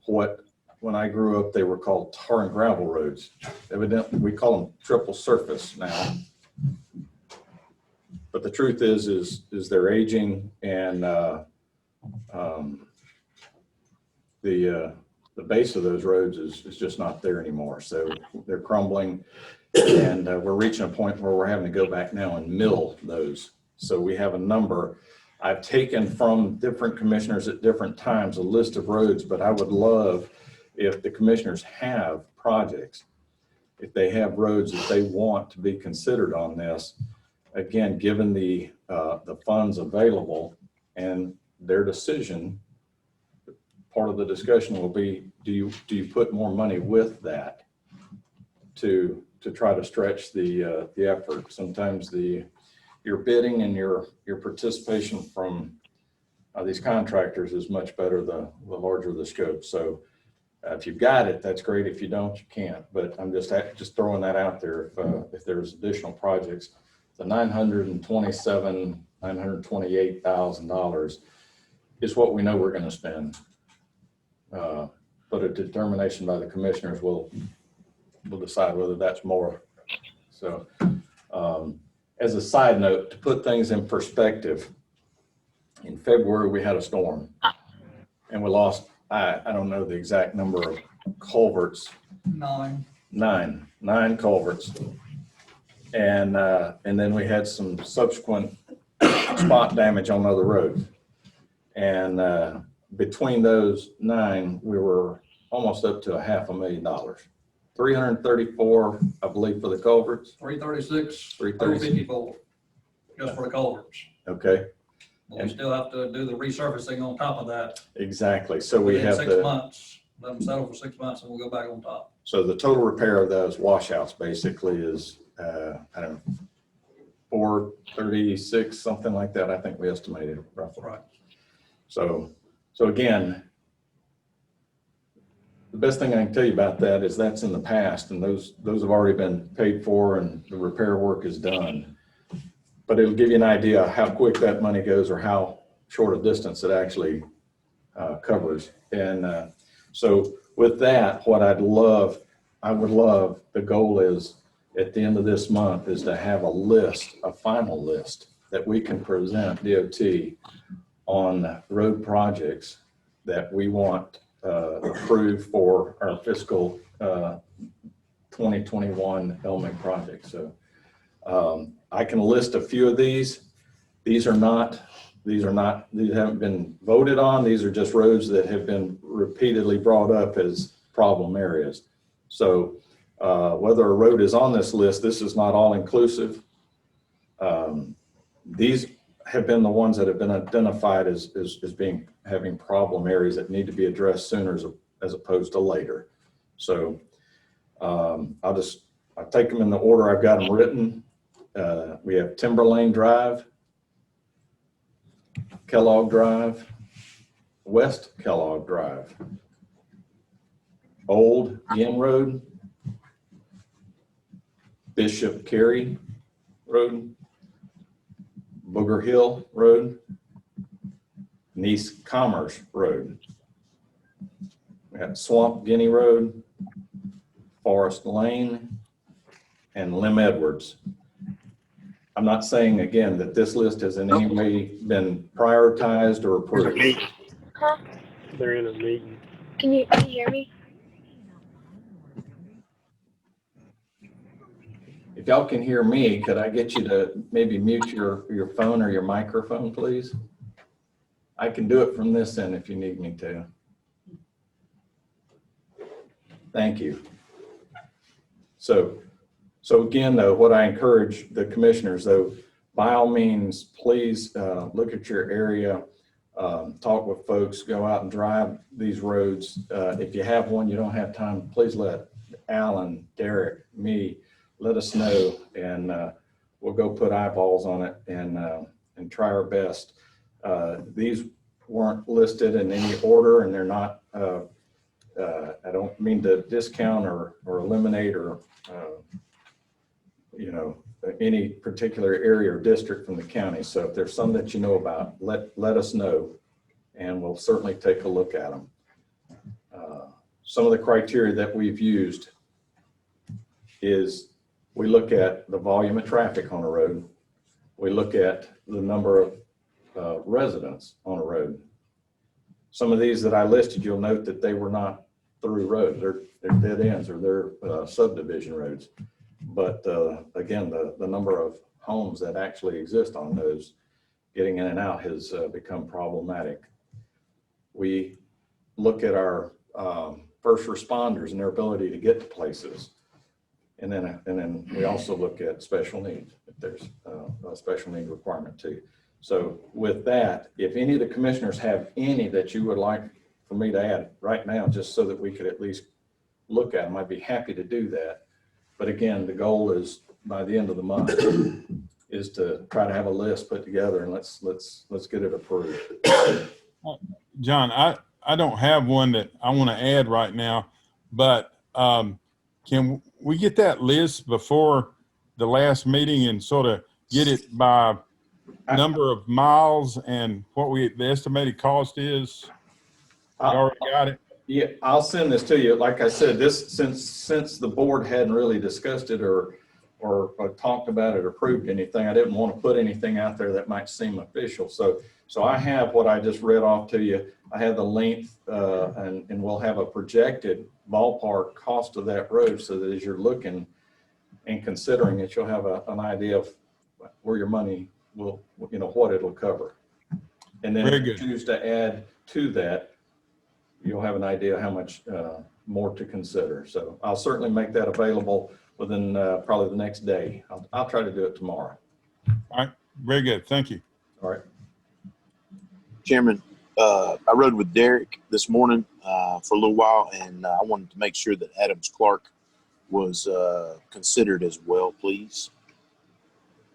what, when I grew up, they were called tar and gravel roads. Evidently, we call them triple surface now. But the truth is they're aging, and the base of those roads is just not there anymore. So they're crumbling, and we're reaching a point where we're having to go back now and mill those. So we have a number. I've taken from different commissioners at different times a list of roads, but I would love if the commissioners have projects, if they have roads that they want to be considered on this. Again, given the funds available and their decision, part of the discussion will be, do you put more money with that to try to stretch the effort? Sometimes your bidding and your participation from these contractors is much better the larger the scope. So if you've got it, that's great. If you don't, you can't. But I'm just throwing that out there. If there's additional projects, the $928,000 is what we know we're going to spend. But a determination by the commissioners will decide whether that's more. So as a side note, to put things in perspective, in February we had a storm, and we lost, I don't know the exact number of culverts. Nine culverts. And then we had some subsequent spot damage on other roads. And between those 9, we were almost up to $500,000. 334, I believe, for the culverts. 336, 334 just for the culverts. Okay. But we still have to do the resurfacing on top of that. Exactly. So we Within have 6 months. Let them settle for 6 months and we'll go back on top. So the total repair of those washouts basically is, I don't know, 436, something like that. I think we estimated roughly. Right. So again, the best thing I can tell you about that is that's in the past, and those have already been paid for and the repair work is done. But it'll give you an idea how quick that money goes or how short a distance it actually covers. And so with that, what I would love, the goal is at the end of this month is to have a final list that we can present DOT on road projects that we want approved for our fiscal 2021 LMIC project. So I can list a few of these. These haven't been voted on. These are just roads that have been repeatedly brought up as problem areas. So whether a road is on this list, this is not all inclusive. These have been the ones that have been identified as having problem areas that need to be addressed sooner as opposed to later. So I'll take them in the order I've got them written. We have Timberlane Drive, Kellogg Drive, West Kellogg Drive, Old Yen Road, Bishop Carey Road, Booger Hill Road, Nice Commerce Road. We have Swamp Guinea Road, Forest Lane, and Lim Edwards. I'm not saying, again, that this list has in any way been prioritized or approved. Huh? They're in a meeting. Can you hear me? If y'all can hear me, could I get you to maybe mute your phone or your microphone, please? I can do it from this end if you need me to. Thank you. So again, though, what I encourage the commissioners, though, by all means, please look at your area, talk with folks, go out and drive these roads. If you have one, you don't have time, please let Alan, Derek, me, let us know, and we'll go put eyeballs on it and try our best. These weren't listed in any order, and they're not, I don't mean to discount or eliminate or, you know, any particular area or district from the county. So if there's some that you know about, let us know, and we'll certainly take a look at them. Some of the criteria that we've used is we look at the volume of traffic on a road. We look at the number of residents on a road. Some of these that I listed, you'll note that they were not through roads. They're dead ends, or they're subdivision roads. But again, the number of homes that actually exist on those, getting in and out, has become problematic. We look at our first responders and their ability to get to places. And then we also look at special needs, if there's a special need requirement too. So with that, if any of the commissioners have any that you would like for me to add right now, just so that we could at least look at them, I'd be happy to do that. But again, the goal is by the end of the month is to try to have a list put together, and let's get it approved. John, I don't have one that I want to add right now, but can we get that list before the last meeting and sort of get it by number of miles and what the estimated cost is? You already got it? Yeah, I'll send this to you. Like I said, this since the board hadn't really discussed it or talked about it or approved anything, I didn't want to put anything out there that might seem official. So I have what I just read off to you. I have the length and we'll have a projected ballpark cost of that road, so that as you're looking and considering it, you'll have an idea of where your money will, you know, what it'll cover. And then if you choose to add to that, you'll have an idea how much more to consider. So I'll certainly make that available within probably the next day. I'll try to do it tomorrow. All right, very good. Thank you. All right. Chairman, I rode with Derek this morning for a little while, and I wanted to make sure that Adams Clark was considered as well, please.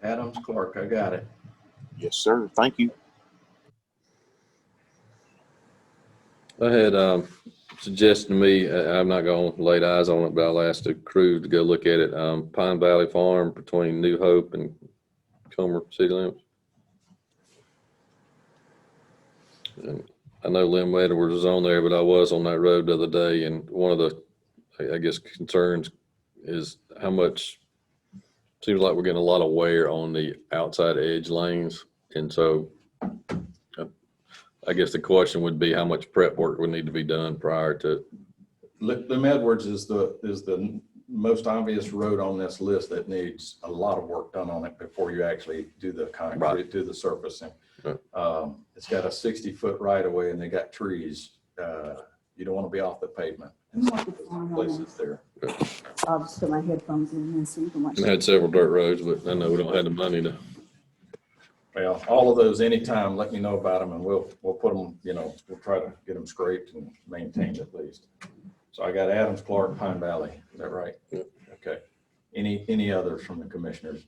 Adams Clark, I got it. Yes, sir. Thank you. I had suggested to me, I'm not going to lay eyes on it, but I'll ask the crew to go look at it. Pine Valley Farm between New Hope and Comer city limits. And I know Lim Edwards was on there, but I was on that road the other day, and one of the, I guess, concerns is how much, seems like we're getting a lot of wear on the outside edge lanes. And so I guess the question would be how much prep work would need to be done prior to. Lim Edwards is the most obvious road on this list that needs a lot of work done on it before you actually do the concrete, right, do the surfacing. Right. It's got a 60-foot right of way, and they got trees. You don't want to be off the pavement in some places there. I'll just put my headphones in and so you can watch. I had several dirt roads, but I know we don't have the money to. Well, all of those, anytime, let me know about them, and we'll put them, you know, we'll try to get them scraped and maintained at least. So I got Adams, Clark, Pine Valley. Is that right? Yeah. Okay. Any others from the commissioners?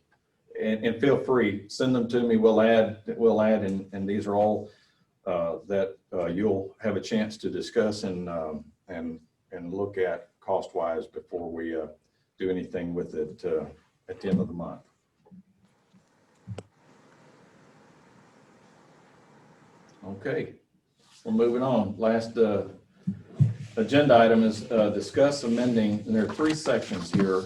And feel free, send them to me. We'll add, and these are all that you'll have a chance to discuss and look at cost-wise before we do anything with it at the end of the month. Okay, we're moving on. Last agenda item is discuss amending, and there are 3 sections here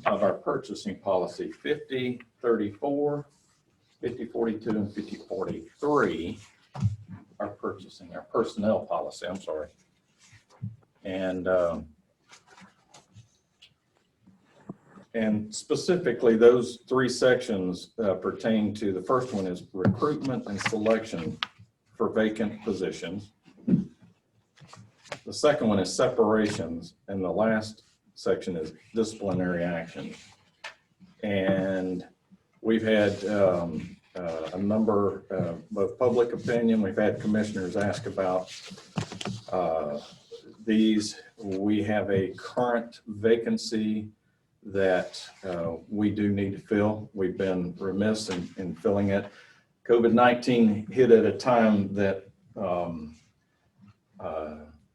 of our purchasing policy, 5034, 5042, and 5043. Our purchasing, our personnel policy, I'm sorry. And specifically, those 3 sections pertain to, the first one is recruitment and selection for vacant positions. The second one is separations, and the last section is disciplinary action. And we've had a number of public opinion. We've had commissioners ask about these. We have a current vacancy that we do need to fill. We've been remiss in filling it. COVID-19 hit at a time that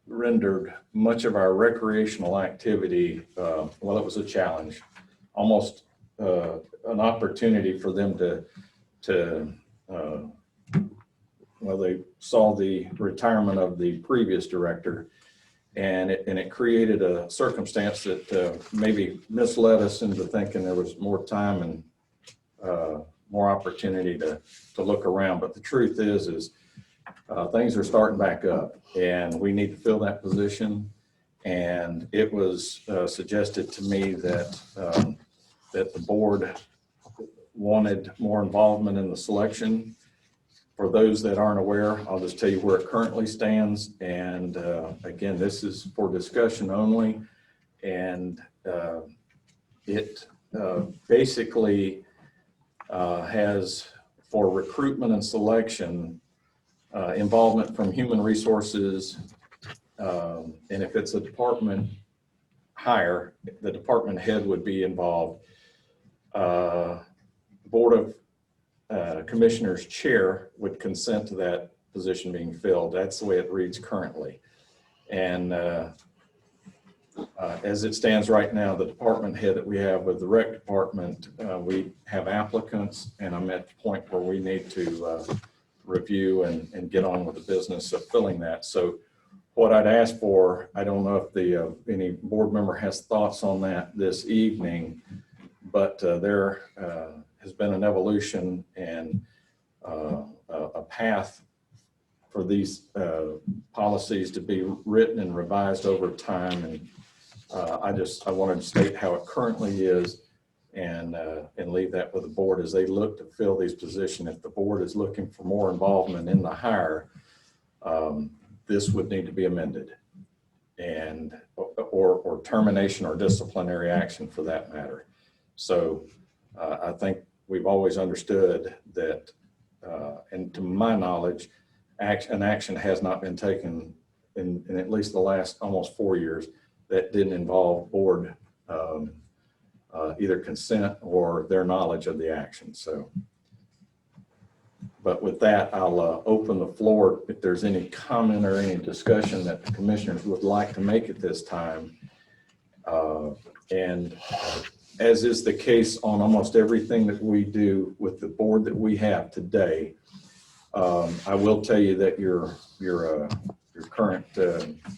rendered much of our recreational activity, well, it was a challenge, almost an opportunity for them to well, they saw the retirement of the previous director, and it created a circumstance that maybe misled us into thinking there was more time and more opportunity to look around. But the truth is things are starting back up, and we need to fill that position. And it was suggested to me that that the board wanted more involvement in the selection. For those that aren't aware, I'll just tell you where it currently stands. And again, this is for discussion only. And it basically has, for recruitment and selection, involvement from human resources. And if it's a department hire, the department head would be involved. Board of Commissioners chair would consent to that position being filled. That's the way it reads currently. And as it stands right now, the department head that we have with the rec department, we have applicants, and I'm at the point where we need to review and get on with the business of filling that. So what I'd ask for, I don't know if any board member has thoughts on that this evening, but there has been an evolution and a path for these policies to be written and revised over time. And I wanted to state how it currently is and leave that with the board as they look to fill these positions. If the board is looking for more involvement in the hire, this would need to be amended, and or termination or disciplinary action for that matter. So I think we've always understood that, and to my knowledge, an action has not been taken in at least the last almost 4 years that didn't involve board either consent or their knowledge of the action. So, but with that, I'll open the floor if there's any comment or any discussion that the commissioners would like to make at this time. And as is the case on almost everything that we do with the board that we have today, I will tell you that your current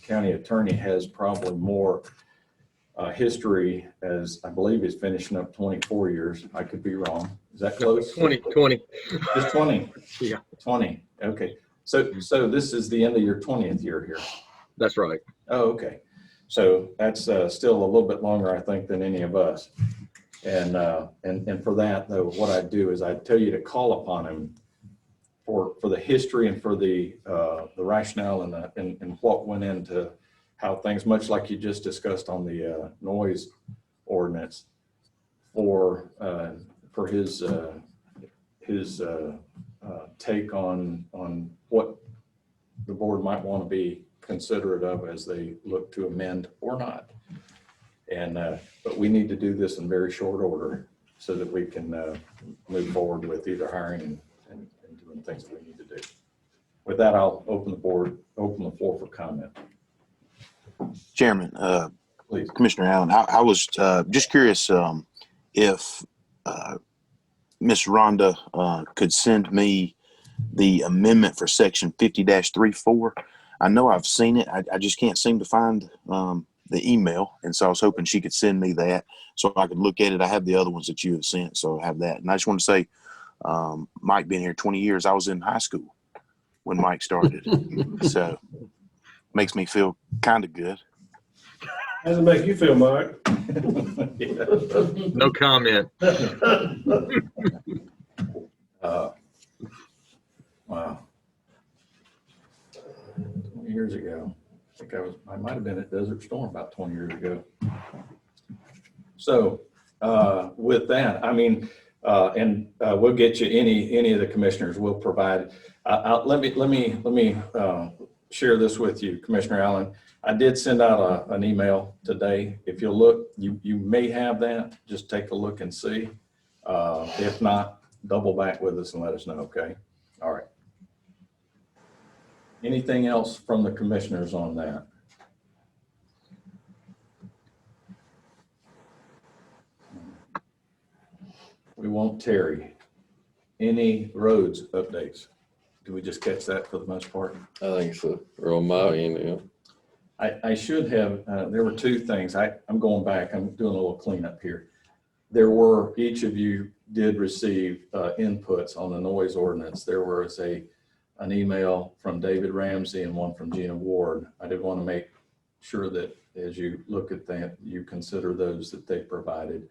county attorney has probably more history, as I believe he's finishing up 24 years. I could be wrong. Is that close? 20. Just 20? Yeah. 20. Okay. So this is the end of your 20th year here. That's right. Oh, okay. So that's still a little bit longer, I think, than any of us. And for that, though, what I do is I tell you to call upon him for the history and for the rationale and what went into how things, much like you just discussed on the noise ordinance, for his take on what the board might want to be considerate of as they look to amend or not. And but we need to do this in very short order so that we can move forward with either hiring and doing things that we need to do. With that, I'll open the floor for comment. Chairman, Please. Commissioner Allen, I was just curious if Miss Rhonda could send me the amendment for section 50-34. I know I've seen it. I just can't seem to find the email. And so I was hoping she could send me that so I could look at it. I have the other ones that you have sent, so I have that. And I just want to say, Mike been here 20 years. I was in high school when Mike started. So makes me feel kind of good. How does it make you feel, Mike? No comment. Wow. 20 years ago. I think I might have been at Desert Storm about 20 years ago. So with that, I mean, we'll get you any of the commissioners will provide. Let me share this with you, Commissioner Allen. I did send out an email today. If you'll look, you may have that. Just take a look and see. If not, double back with us and let us know, okay? All right. Anything else from the commissioners on that? We won't tarry. Any roads updates? Did we just catch that for the most part? I think so. Or on my end, yeah. I should have, there were two things. I'm going back, I'm doing a little cleanup here. There were, each of you did receive inputs on the noise ordinance. There was an email from David Ramsey and one from Gina Ward. I did want to make sure that as you look at that, you consider those that they provided.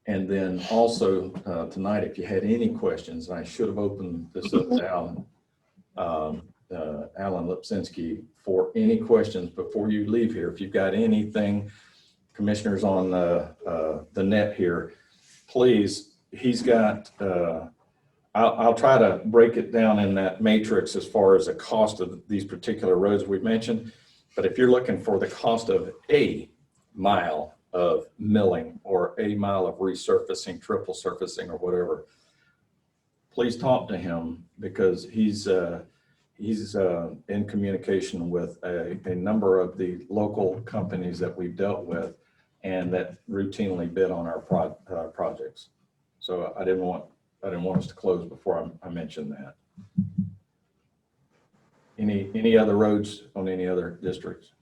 And then also tonight, if you had any questions, and I should have opened this up to Alan Lipsinski for any questions before you leave here. If you've got anything, commissioners on the net here, please, he's got, I'll try to break it down in that matrix as far as the cost of these particular roads we've mentioned. But if you're looking for the cost of a mile of milling or a mile of resurfacing, triple surfacing or whatever, please talk to him because he's in communication with a number of the local companies that we've dealt with and that routinely bid on our projects. So I didn't want us to close before I mentioned that. Any other roads on any other districts?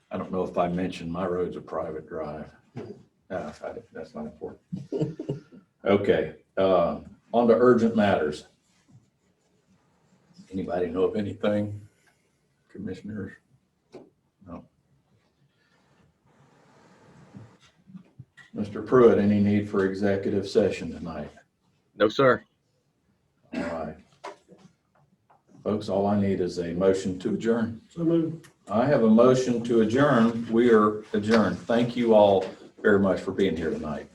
I don't know if I mentioned my road's a private drive. That's not important. Okay, on to urgent matters. Anybody know of anything? Commissioners? No. Mr. Pruitt, any need for executive session tonight? No, sir. All right. Folks, all I need is a motion to adjourn. So moved. I have a motion to adjourn. We are adjourned. Thank you all very much for being here tonight.